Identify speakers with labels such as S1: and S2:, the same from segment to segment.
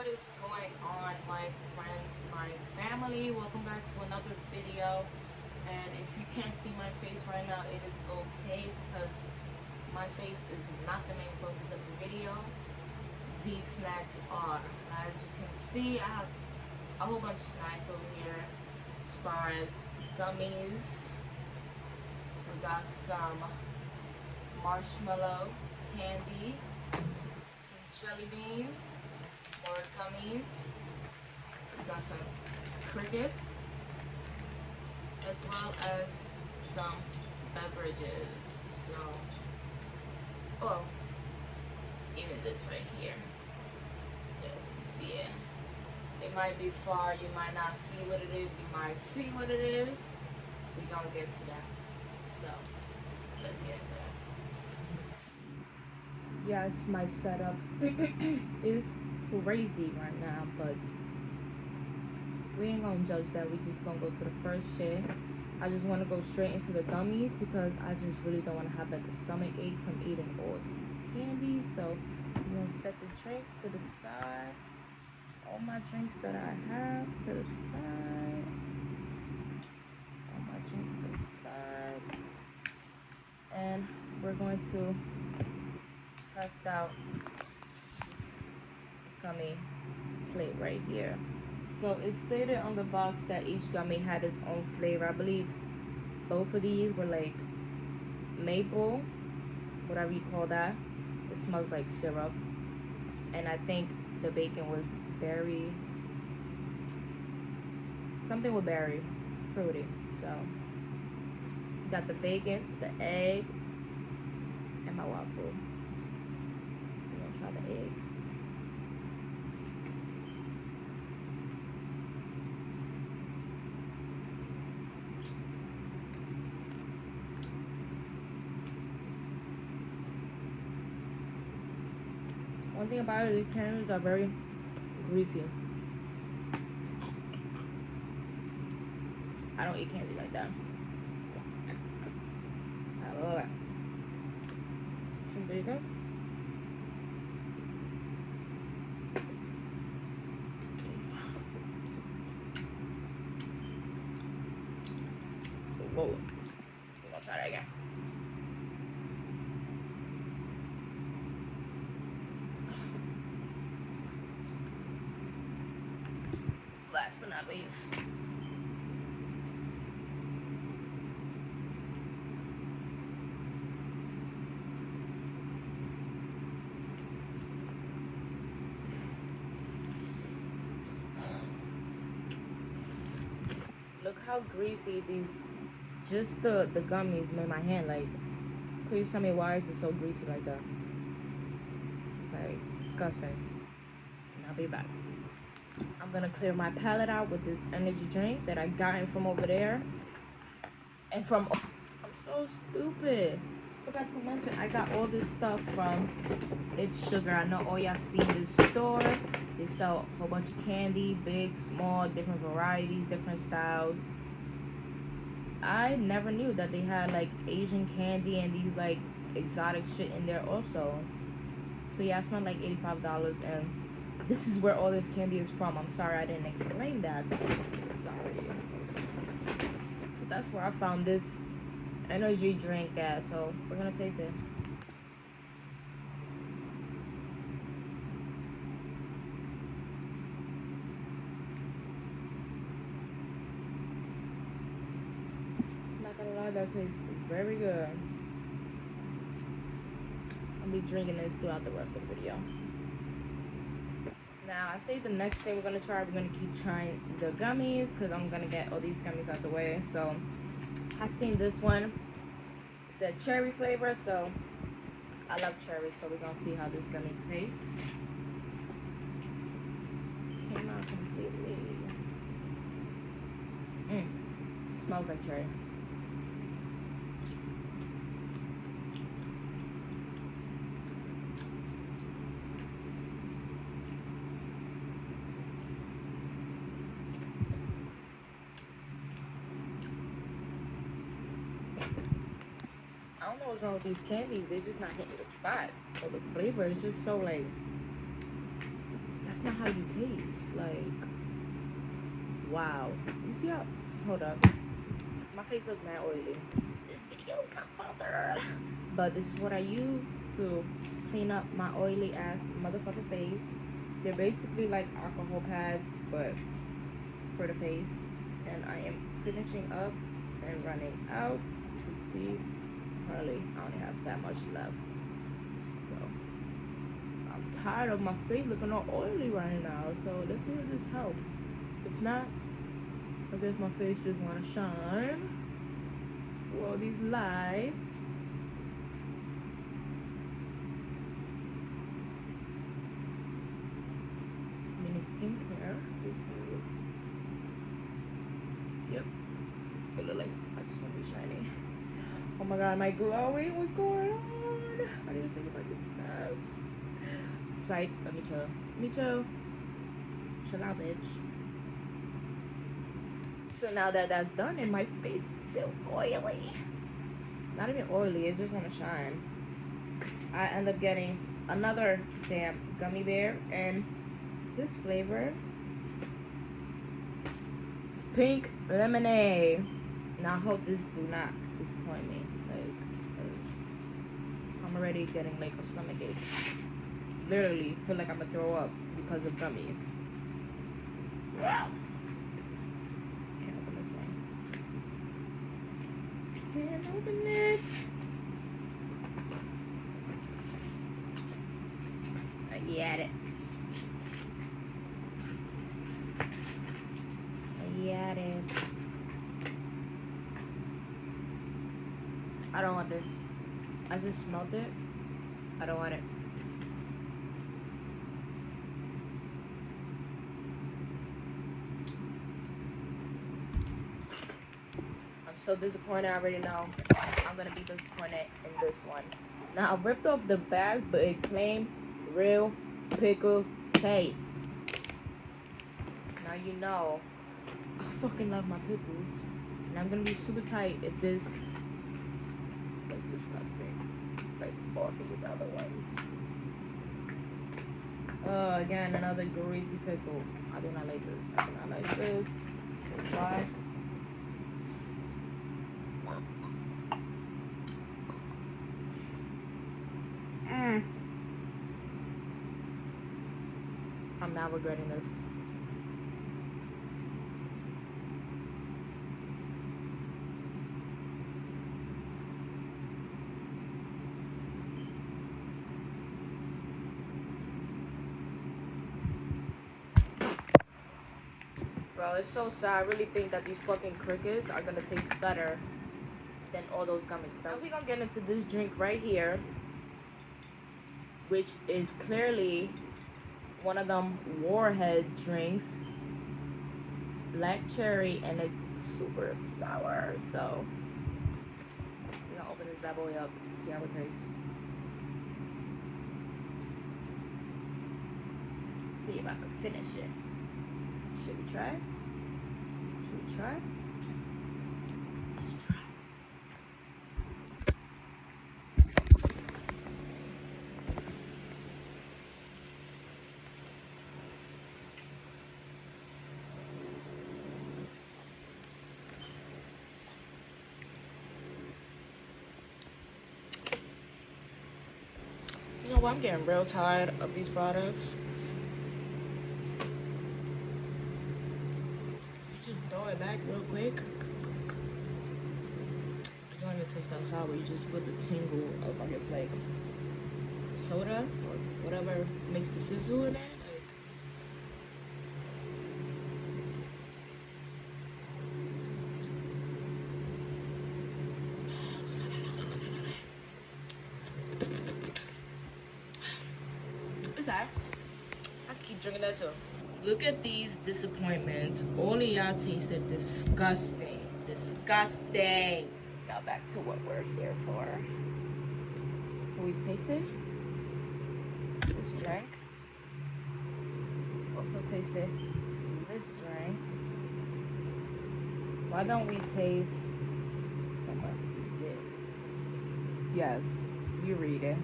S1: What is going on, my friends, my family? Welcome back to another video. And if you can't see my face right now, it is okay because my face is not the main focus of the video. These snacks are. As you can see, I have a whole bunch of snacks over here. As far as gummies, we got some marshmallow candy, some jelly beans, more gummies. We got some crickets, as well as some beverages. So, oh, even this right here. Yes, you see it. It might be far, you might not see what it is, you might see what it is. We gonna get to that. So, let's get into that. Yes, my setup is crazy right now, but we ain't gonna judge that. We just gonna go to the first shit. I just want to go straight into the gummies because I just really don't want to have like a stomach ache from eating all these candies. So I'm gonna set the drinks to the side. All my drinks that I have to the side. All my drinks to the side. And we're going to test out this gummy plate right here. So it stated on the box that each gummy had its own flavor. I believe both of these were like maple, whatever you call that. It smells like syrup. And I think the bacon was berry, something with berry, fruity. So got the bacon, the egg, and my waffle. I'm gonna try the egg. One thing about it, these candies are very greasy. I don't eat candy like that. I love it. Some bacon. Whoa. We're gonna try that again. Last but not least, look how greasy these, just the gummies made my hand. Like, please tell me why is it so greasy like that? Like, disgusting. And I'll be back. I'm gonna clear my palate out with this energy drink that I gotten from over there. And from, I'm so stupid. Forgot to mention, I got all this stuff from It's Sugar. I know all y'all seen this store. They sell a whole bunch of candy, big, small, different varieties, different styles. I never knew that they had like Asian candy and these like exotic shit in there also. So yeah, I spent like $85 and this is where all this candy is from. I'm sorry I didn't explain that. Sorry. So that's where I found this energy drink at. So we're gonna taste it. I'm not gonna lie, that tastes very good. I'll be drinking this throughout the rest of the video. Now, I say the next thing we're going to try, we're going to keep trying the gummies because I'm going to get all these gummies out the way. So, I seen this one. It said cherry flavor, so I love cherry. So, we're going to see how this gummy tastes. Came out completely. Smells like cherry. I don't know what's wrong with these candies. They're just not hitting the spot. Or the flavor is just so like, That's not how you taste. Like, wow. You see how? Hold up. My face looks mad oily. This video is not sponsored. But this is what I use to clean up my oily ass motherfucking face. They're basically like alcohol pads, but for the face. And I am finishing up and running out. You can see, hardly, I only have that much left. So, I'm tired of my face looking all oily right now. So let's see if this helps. If not, I guess my face just wanna shine. Well, these lights. Mini skincare. Yep. It look like I just want to be shiny. Oh my god, am I glowing? What's going on? I need to take a break fast. Psych, let me chill. Me too. Chill out, bitch. So now that that's done and my face is still oily. Not even oily, it just want to shine. I end up getting another damn gummy bear, and this flavor is pink lemonade. Now I hope this do not disappoint me. Like, I'm already getting like a stomach ache. Literally feel like I'm gonna throw up because of gummies. Wow. Can't open this one. Can't open it. I get it. I get it. I don't want this. I just smelled it. I don't want it. I'm so disappointed. I already know I'm gonna be disappointed in this one. Now I ripped off the bag, but it claimed real pickle taste. Now you know I fucking love my pickles, and I'm gonna be super tight if this is disgusting like all these other ones. Again, another greasy pickle. I do not like this. I do not like this. Why? I'm not regretting this. Bro, it's so sad. I really think that these fucking crickets are gonna taste better than all those gummies. Now we're gonna get into this drink right here, which is clearly one of them warhead drinks. It's black cherry and it's super sour. So we're gonna open this bad boy up, see how it tastes. See if I can finish it. Should we try? Should we try? Let's try. You know what? I'm getting real tired of these products. Just throw it back real quick. You don't even taste that sour. You just feel the tingle of, I guess, like soda or whatever makes the sizzle in it. Like, it's alright. I keep drinking that too. Look at these disappointments. All of y'all tasted disgusting. Disgusting. Now back to what we're here for. So we've tasted this drink. Also tasted this drink. Why don't we taste some of this? Yes, you read it.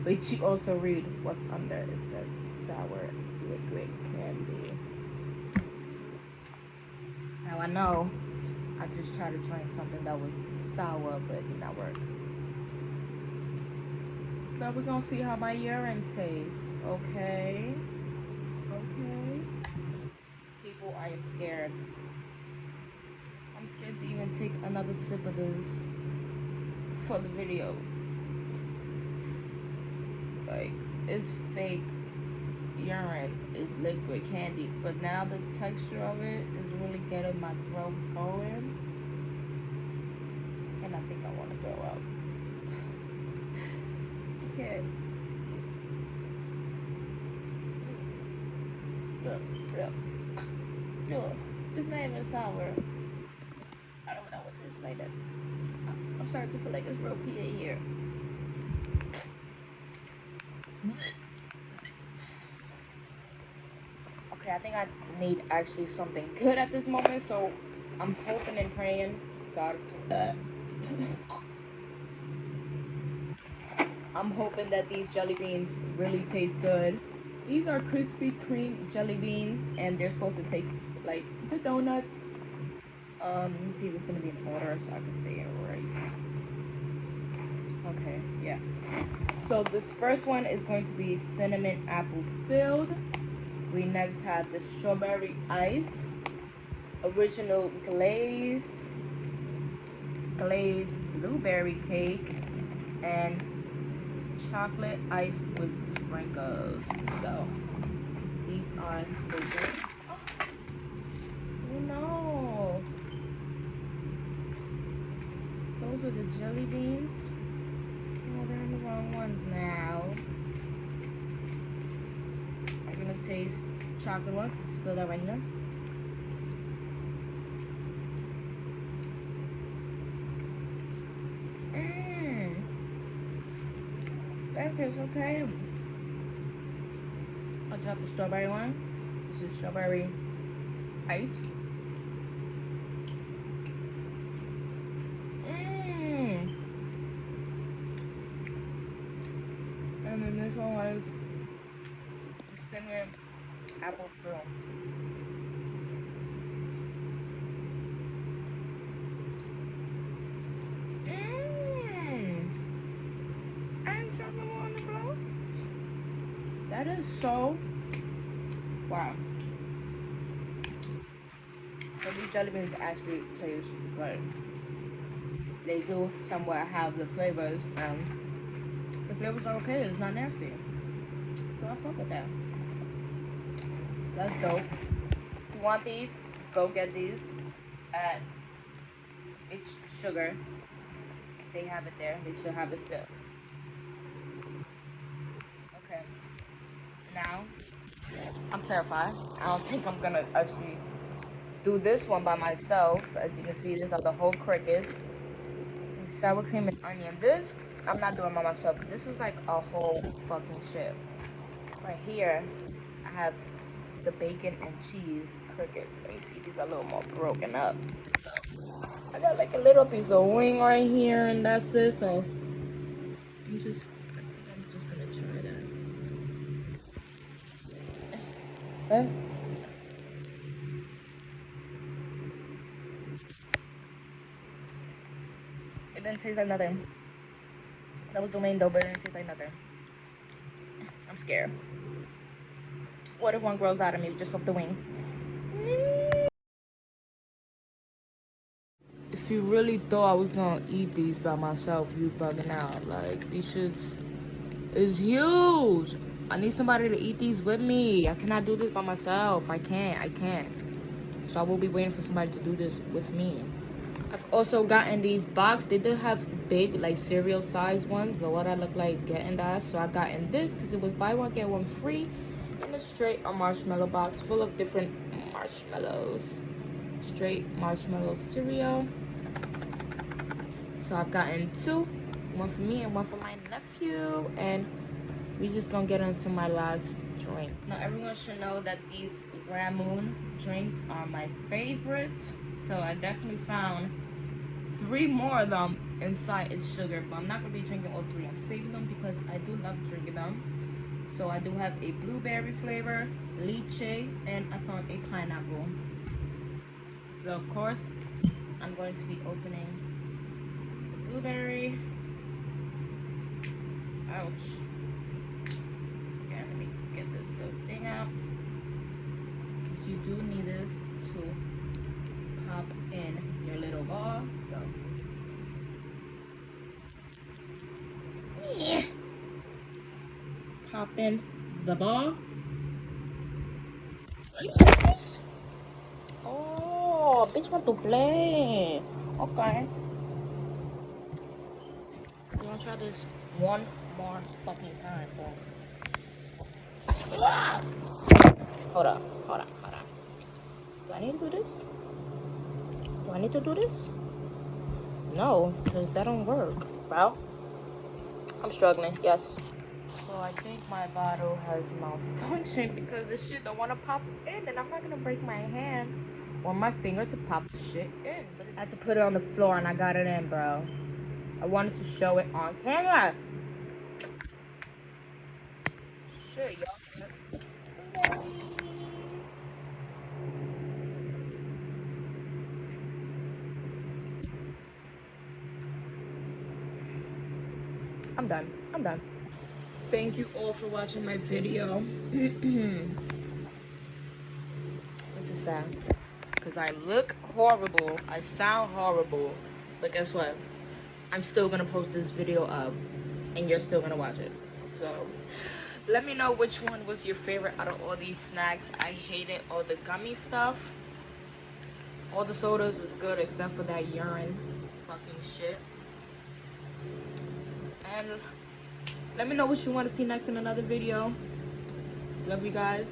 S1: But you also read what's under. It says sour liquid candy. Now I know I just tried to drink something that was sour, but it did not work. But we're gonna see how my urine tastes, okay? Okay. People, I am scared. I'm scared to even take another sip of this for the video. Like, it's fake urine, it's liquid candy, but now the texture of it is really getting my throat going, and I think I want to throw up. Okay. Ugh. It's not even sour. I don't know what to explain it. I'm starting to feel like it's real PA here. Okay, I think I need actually something good at this moment, so I'm hoping and praying God. I'm hoping that these jelly beans really taste good. These are Krispy Kreme jelly beans, and they're supposed to taste like the donuts. Let me see if it's gonna be in order so I can say it right. Okay, yeah. So this first one is going to be cinnamon apple filled. We next have the strawberry ice, original glazed blueberry cake, and chocolate ice with sprinkles. So these are the good. Oh no, those are the jelly beans. Oh, they're in the wrong ones now. I'm gonna taste chocolate ones. Spill that right here. That tastes okay. I'll drop the strawberry one. This is strawberry ice. And then this one was the cinnamon apple fill. I ain't dropping more on the floor. That is so wow. So these jelly beans actually taste good. They do somewhat have the flavors. The flavors are okay. It's not nasty. So I fuck with that. That's dope. If you want these, go get these at It's Sugar. They have it there. They should have it still. Okay. Now, I'm terrified. I don't think I'm gonna actually do this one by myself. As you can see, these are the whole crickets. Sour cream and onion. This, I'm not doing by myself. This is like a whole fucking shit. Right here, I have the bacon and cheese crickets. So you see, these are a little more broken up. So I got like a little piece of wing right here, and that's it. So I think I'm just gonna try that. It didn't taste like nothing. That was the main though, but it didn't taste like nothing. I'm scared. What if one grows out of me just off the wing? If you really thought I was gonna eat these by myself, you bugging out. Like, these shits is huge. I need somebody to eat these with me. I cannot do this by myself. I can't. So I will be waiting for somebody to do this with me. I've also gotten these box. They did have big, like, cereal size ones, but what I look like getting that. So I got in this because it was buy one, get one free. And it's straight a marshmallow box full of different marshmallows. Straight marshmallow cereal. So I've gotten two. One for me and one for my nephew. And we just gonna get into my last drink. Now everyone should know that these Grand Moon drinks are my favorite. So I definitely found 3 more of them inside It's Sugar. But I'm not gonna be drinking all 3. I'm saving them because I do love drinking them. So I do have a blueberry flavor, lychee, and I found a pineapple. So of course, I'm going to be opening the blueberry. Ouch. Okay, let me get this little thing out. So you do need this to pop in your little ball. So yeah. Pop in the ball. Are you serious? Oh, bitch want to play. Okay. You wanna try this one more fucking time, bro? Ah! Hold up. Do I need to do this? Do I need to do this? No, because that don't work, bro. I'm struggling, yes. So I think my bottle has malfunctioned because this shit don't want to pop in, and I'm not gonna break my hand or my finger to pop the shit in. But I had to put it on the floor and I got it in, bro. I wanted to show it on camera. Shit, y'all. I'm done. Thank you all for watching my video. This is sad because I look horrible, I sound horrible, but guess what? I'm still gonna post this video up and you're still gonna watch it. So let me know which one was your favorite out of all these snacks. I hated all the gummy stuff. All the sodas was good except for that urine fucking shit. And let me know what you want to see next in another video. Love you guys.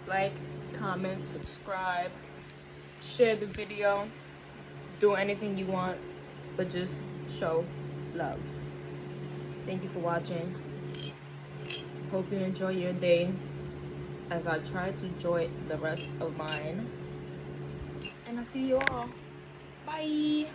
S1: Like, comment, subscribe, share the video, do anything you want, but just show love. Thank you for watching. Hope you enjoy your day as I try to enjoy the rest of mine. And I'll see you all. Bye.